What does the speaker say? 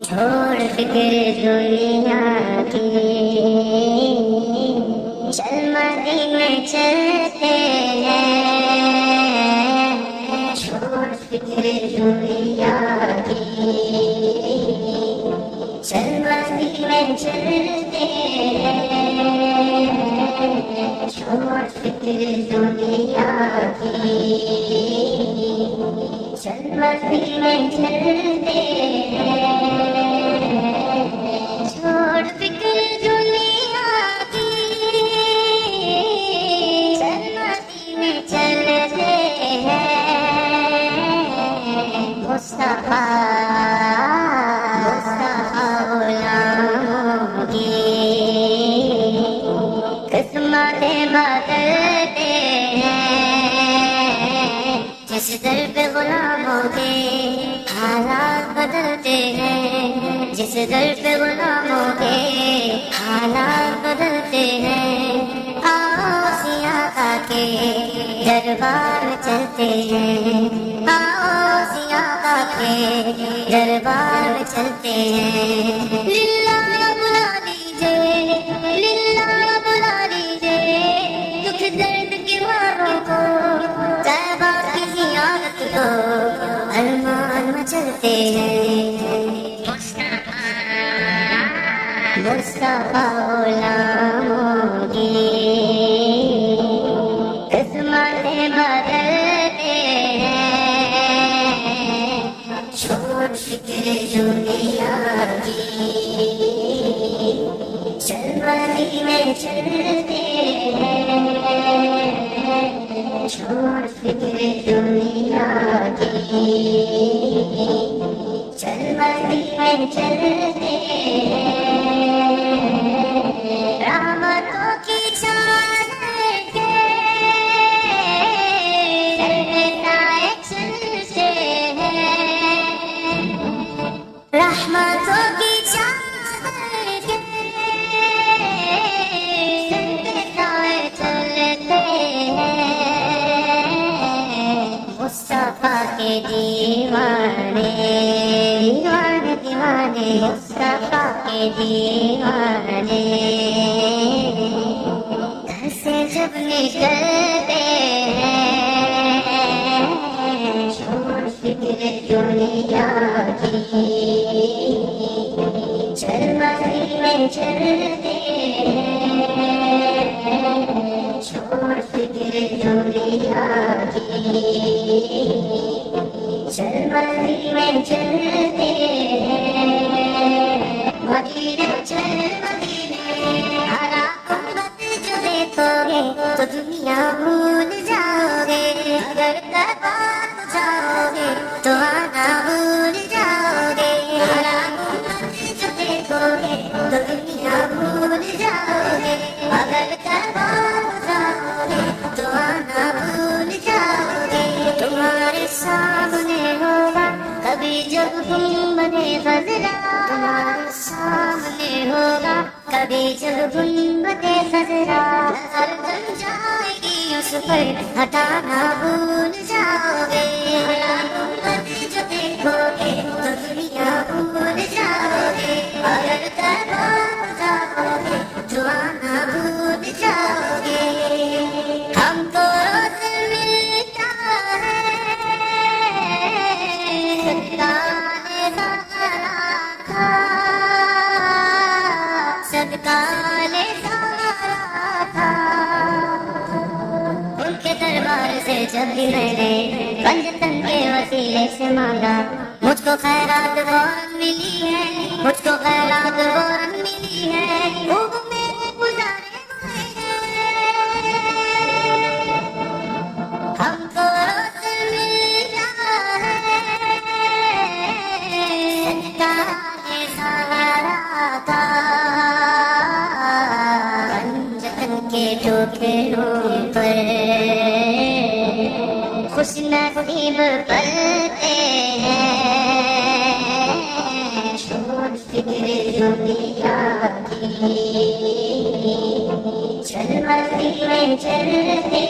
چھوڑ فکر دنیا کی، چل مدینے چلتے ہیں۔ چھوڑ فکر دنیا کی، چل مدینے چلتے ہیں۔ چھوڑ فکر دنیا کی، چل مدینے چلتے ہیں۔ چھوڑ فکر دنیا کی، چل مدینے چلتے ہیں۔ مصطفیٰ غلاموں کی قسمتیں بدلتے ہیں۔ جس در پہ غلاموں کے حالات بدلتے ہیں، جس در پہ غلاموں کے حالات بدلتے ہیں۔ آؤ سیاقہ کے دربار میں چلتے ہیں، آؤ سیاقہ کے دربار میں چلتے ہیں۔ للہ بلا لیجیے، للہ بلا لیجیے، دکھ درد کے ماروں کو، طیبہ کی زیارت کو ارمان میں چلتے ہیں۔ مصطفیٰ غلاموں کی قسمتیں بدلتے ہیں۔ چھوڑ فکر دنیا کی، چل مدینے چلتے ہیں۔ چھوڑ فکر دنیا کی، چل مدینے چلتے ہیں۔ رحمتوں کی چادر کے سائے چلتے ہیں۔ رحمتوں کی چادر کے سائے چلتے ہیں۔ مصطفیٰ کے دیوانے دیوانے دیوانے، مصطفیٰ کے دیوانے گھر سے جب نکلتے ہیں۔ چھوڑ فکر دنیا کی، چل مدینے چلتے ہیں۔ چھوڑ فکر دنیا کی، چل مدینے چلتے ہیں۔ مدینے چل مدینے، ہرا قربت جو دیکھو گے تو دنیا بھول جاؤ گے۔ اگر کباب جاؤ گے تو آنا بھول جاؤ گے۔ ہرا قربت جو دیکھو گے تو دنیا بھول جاؤ گے۔ اگر کباب جاؤ گے تو آنا بھول جاؤ گے۔ تمہارے سامنے ہوگا کبھی جب گنبدِ خضرا، تمہارے سامنے ہوگا کبھی جب گنبدِ خضرا۔ نظر بن جائے گی اس پر ہٹانا بھول جاؤ گے۔ ہرا گنبد جو دیکھو گے تو دنیا بھول جاؤ گے۔ اگر کباب جاؤ گے تو آنا بھول جاؤ گے۔ ہم کو روز ملتا ہے صدقہ سارا تھا، صدقہ سارا تھا۔ ان کے دربار سے جب بھی میں نے پنجتن کے وسیلے سے مانگا، مجھ کو خیرات فوراً ملی ہے، مجھ کو خیرات فوراً ملی ہے۔ خوب میرے گزارے ہوئے ہیں۔ ہم کو روز ملتا ہے صدقہ سارا تھا۔ پنجتن کے ٹوکروں پر خوش نصیب پلتے ہیں۔ چھوڑ فکر دنیا کی، چل مدینے چلتے ہیں۔